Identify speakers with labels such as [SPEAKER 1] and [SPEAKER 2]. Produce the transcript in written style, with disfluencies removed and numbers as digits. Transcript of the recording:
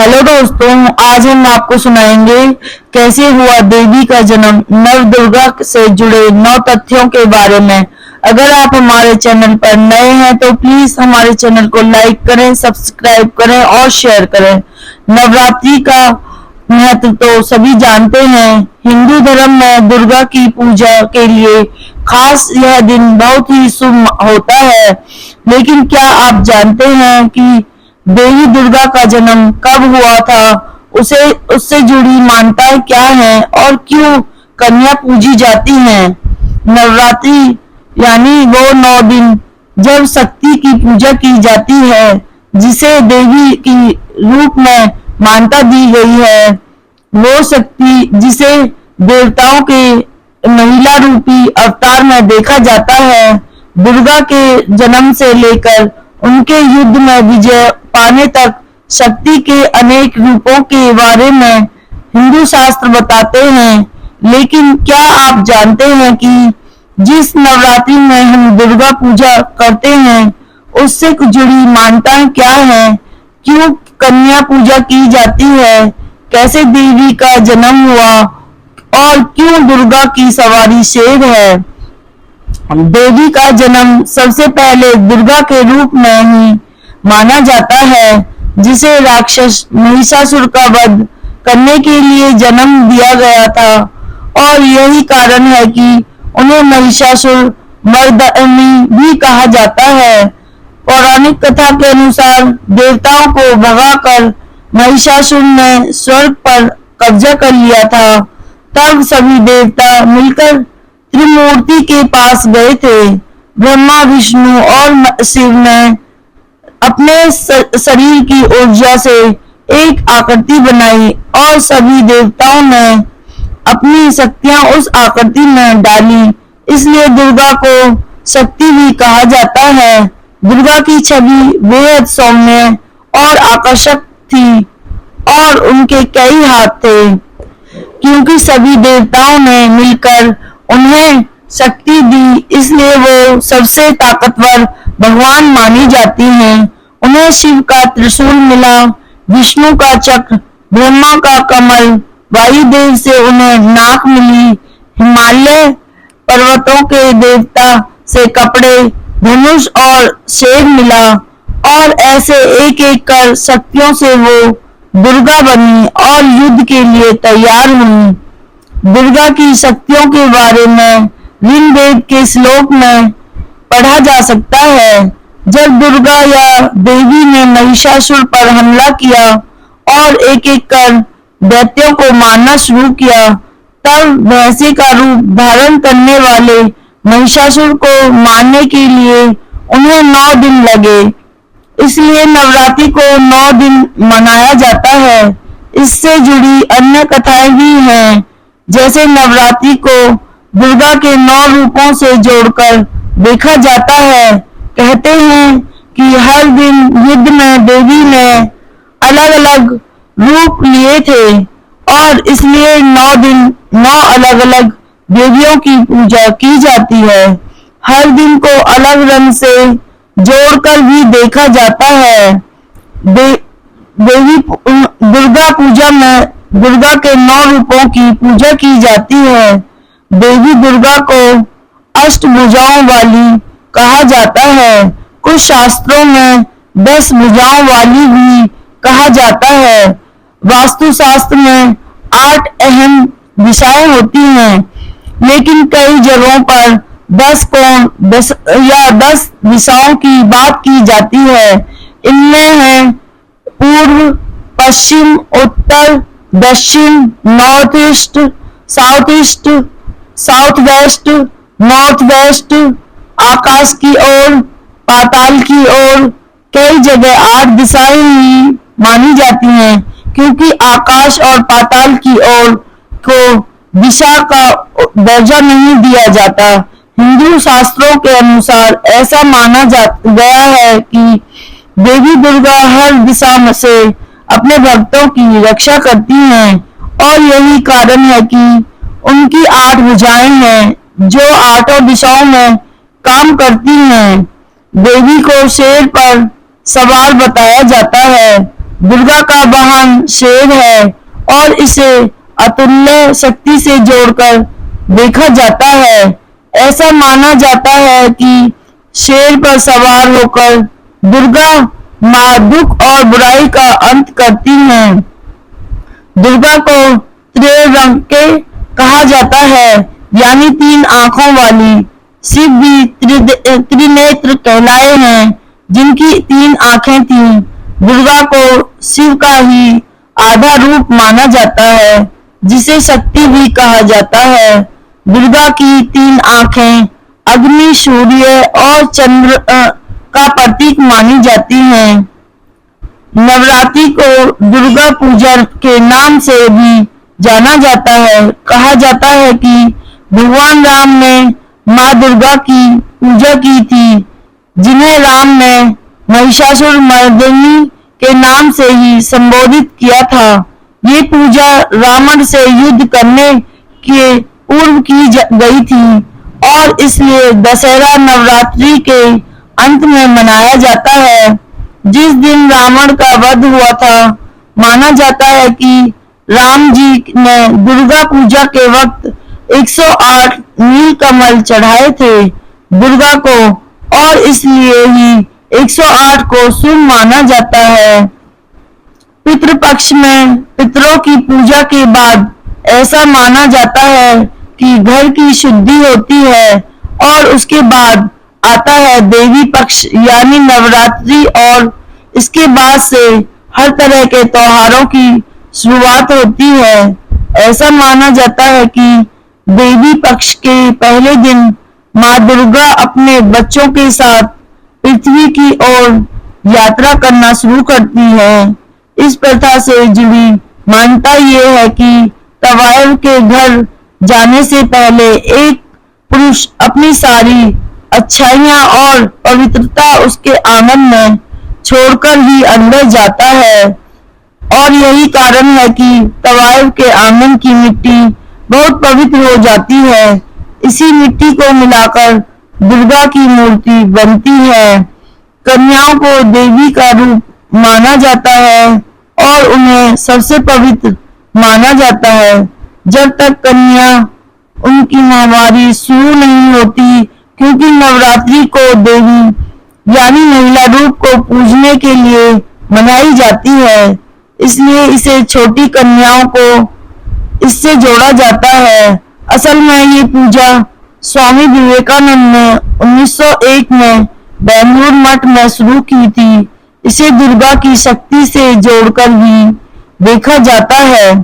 [SPEAKER 1] Hello दोस्तों, आज हम आपको सुनाएंगे कैसे हुआ देवी का जन्म, नव दुर्गा से जुड़े 9 तथ्यों के बारे में। अगर आप हमारे चैनल पर नए हैं तो प्लीज हमारे चैनल को लाइक करें, सब्सक्राइब करें और शेयर करें। नवरात्रि का महत्व तो सभी जानते हैं। हिंदू धर्म में दुर्गा की पूजा के लिए खास यह दिन बहुत ही शुभ होता है। लेकिन क्या आप जानते हैं कि देवी दुर्गा का जन्म कब हुआ था, उससे जुड़ी मान्यताएं क्या हैं और क्यों कन्या पूजी जाती हैं। नवरात्रि यानी वो 9 दिन जब शक्ति की पूजा की जाती है, जिसे देवी की रूप में मान्यता दी गई है। वो शक्ति जिसे देवताओं के महिला रूपी अवतार में देखा जाता है। दुर्गा के जन्म से लेकर उनके युद्ध में विजय पाने तक शक्ति के अनेक रूपों के बारे में हिंदू शास्त्र बताते हैं। लेकिन क्या आप जानते हैं कि जिस नवरात्रि में हम दुर्गा पूजा करते हैं, उससे जुड़ी मान्यताएं क्या हैं, क्यों कन्या पूजा की जाती है, कैसे देवी का जन्म हुआ और क्यों दुर्गा की सवारी शेर है। देवी का जन्म सबसे पहले दुर्गा के रूप में ही माना जाता है, जिसे राक्षस महिषासुर का वध करने के लिए जन्म दिया गया था। और यही कारण है कि उन्हें महिषासुर मर्दनी भी कहा जाता है। पौराणिक कथा के अनुसार देवताओं को भगाकर महिषासुर ने स्वर्ग पर कब्जा कर लिया था। तब सभी देवता मिलकर त्रिमूर्ति के पास गए थे। ब्रह्मा, विष्णु और शिव ने अपने शरीर की ऊर्जा से एक आकृति बनाई और सभी देवताओं ने अपनी शक्तियां उस आकृति में डाली। इसलिए दुर्गा को शक्ति भी कहा जाता है। दुर्गा की छवि बेहद सौम्य और आकर्षक थी और उनके कई हाथ थे, क्योंकि सभी देवताओं ने मिलकर उन्हें शक्ति दी, इसलिए वो सबसे ताकतवर भगवान मानी जाती हैं। उन्हें शिव का त्रिशूल मिला, विष्णु का चक्र, ब्रह्मा का कमल, वायुदेव से उन्हें नाक मिली, हिमालय पर्वतों के देवता से कपड़े, धनुष और शेर मिला। और ऐसे एक एक कर शक्तियों से वो दुर्गा बनी और युद्ध के लिए तैयार हुई। दुर्गा की शक्तियों के बारे में ऋग्वेद के श्लोक में पढ़ा जा सकता है। जब दुर्गा या देवी ने महिषासुर पर हमला किया और एक एक कर दैत्यों को मारना शुरू किया, तब भैंसे का रूप धारण करने वाले महिषासुर को मारने के लिए उन्हें 9 दिन लगे। इसलिए नवरात्रि को 9 दिन मनाया जाता है। इससे जुड़ी अन्य कथाएं भी हैं, जैसे नवरात्रि को दुर्गा के 9 रूपों से जोड़कर देखा जाता है। कहते हैं कि हर दिन युद्ध में देवी ने अलग अलग रूप लिए थे और इसलिए 9 दिन 9 अलग अलग देवियों की पूजा की जाती है। हर दिन को अलग रंग से जोड़कर भी देखा जाता है। देवी दुर्गा पूजा में दुर्गा के 9 रूपों की पूजा की जाती है। देवी दुर्गा को अष्टभुजाओं वाली कहा जाता है। कुछ शास्त्रों में 10 भुजाओं वाली भी कहा जाता है। वास्तुशास्त्र में 8 अहम दिशाएं होती हैं, लेकिन कई जगहों पर 10 कोण 10 दिशाओं की बात की जाती है। इनमें है पूर्व, पश्चिम, उत्तर, दक्षिण, north east, south east, south west, north west, आकाश की ओर, पाताल की ओर। कई जगह 8 दिशाएं ही मानी जाती हैं, क्योंकि आकाश और पाताल की ओर को दिशा का दर्जा नहीं दिया जाता। हिंदू शास्त्रों के अनुसार ऐसा माना गया है कि देवी दुर्गा हर दिशा में से अपने भक्तों की रक्षा करती हैं और यही कारण है कि उनकी 8 भुजाएं हैं, जो 8 दिशाओं में काम करती हैं। देवी को शेर पर सवार बताया जाता है। दुर्गा का वाहन शेर है और इसे अतुल्य शक्ति से जोड़कर देखा जाता है। ऐसा माना जाता है कि शेर पर सवार होकर दुर्गा माँ दुख और बुराई का अंत करती हैं। दुर्गा को त्रिरंके कहा जाता है, यानी 3 आंखों वाली। शिव भी त्रिनेत्र कहलाए हैं, जिनकी 3 आंखें थीं। दुर्गा को शिव का ही आधा रूप माना जाता है, जिसे शक्ति भी कहा जाता है। दुर्गा की 3 आंखें अग्नि, सूर्य और चंद्र का प्रतीक मानी जाती हैं। नवरात्रि को दुर्गा पूजा के नाम से भी जाना जाता है। कहा जाता है कि भगवान राम ने माँ दुर्गा की पूजा की थी, जिन्हें राम ने महिषासुर मर्दिनी के नाम से ही संबोधित किया था। ये पूजा रावण से युद्ध करने के पूर्व की गई थी और इसलिए दशहरा नवरात्रि के अंत में मनाया जाता है। जिस दिन रावण का वध हुआ था, माना जाता है कि राम जी ने दुर्गा पूजा के वक्त 108 नीलकमल चढ़ाए थे दुर्गा को, और इसलिए ही 108 को शुभ माना जाता है। पितृपक्ष में पितरों की पूजा के बाद ऐसा माना जाता है कि घर की शुद्धि होती है और उसके बाद आता है देवी पक्ष यानी नवरात्रि, और इसके बाद से हर तरह के त्योहारों की शुरुआत होती है। ऐसा माना जाता है कि देवी पक्ष के पहले दिन माँ दुर्गा अपने बच्चों के साथ पृथ्वी की ओर यात्रा करना शुरू करती है। इस प्रथा से जुड़ी मान्यता ये है कि तवायफ के घर जाने से पहले एक पुरुष अपनी सारी अच्छाइयाँ और पवित्रता उसके आंगन में छोड़कर ही अंदर जाता है, और यही कारण है कि तवायफ के आंगन की मिट्टी बहुत पवित्र हो जाती है। इसी मिट्टी को मिलाकर दुर्गा की मूर्ति बनती है। कन्याओं को देवी का रूप माना जाता है और उन्हें सबसे पवित्र माना जाता है। जब तक कन्या उनकी महामारी शुरू नहीं होती, क्योंकि नवरात्रि को देवी यानी महिला रूप को पूजने के लिए मनाई जाती है, इसलिए इसे छोटी कन्याओं को इससे जोड़ा जाता है। असल में ये पूजा स्वामी विवेकानंद ने 1901 में बेंगलुरु मठ में शुरू की थी। इसे दुर्गा की शक्ति से जोड़कर भी देखा जाता है।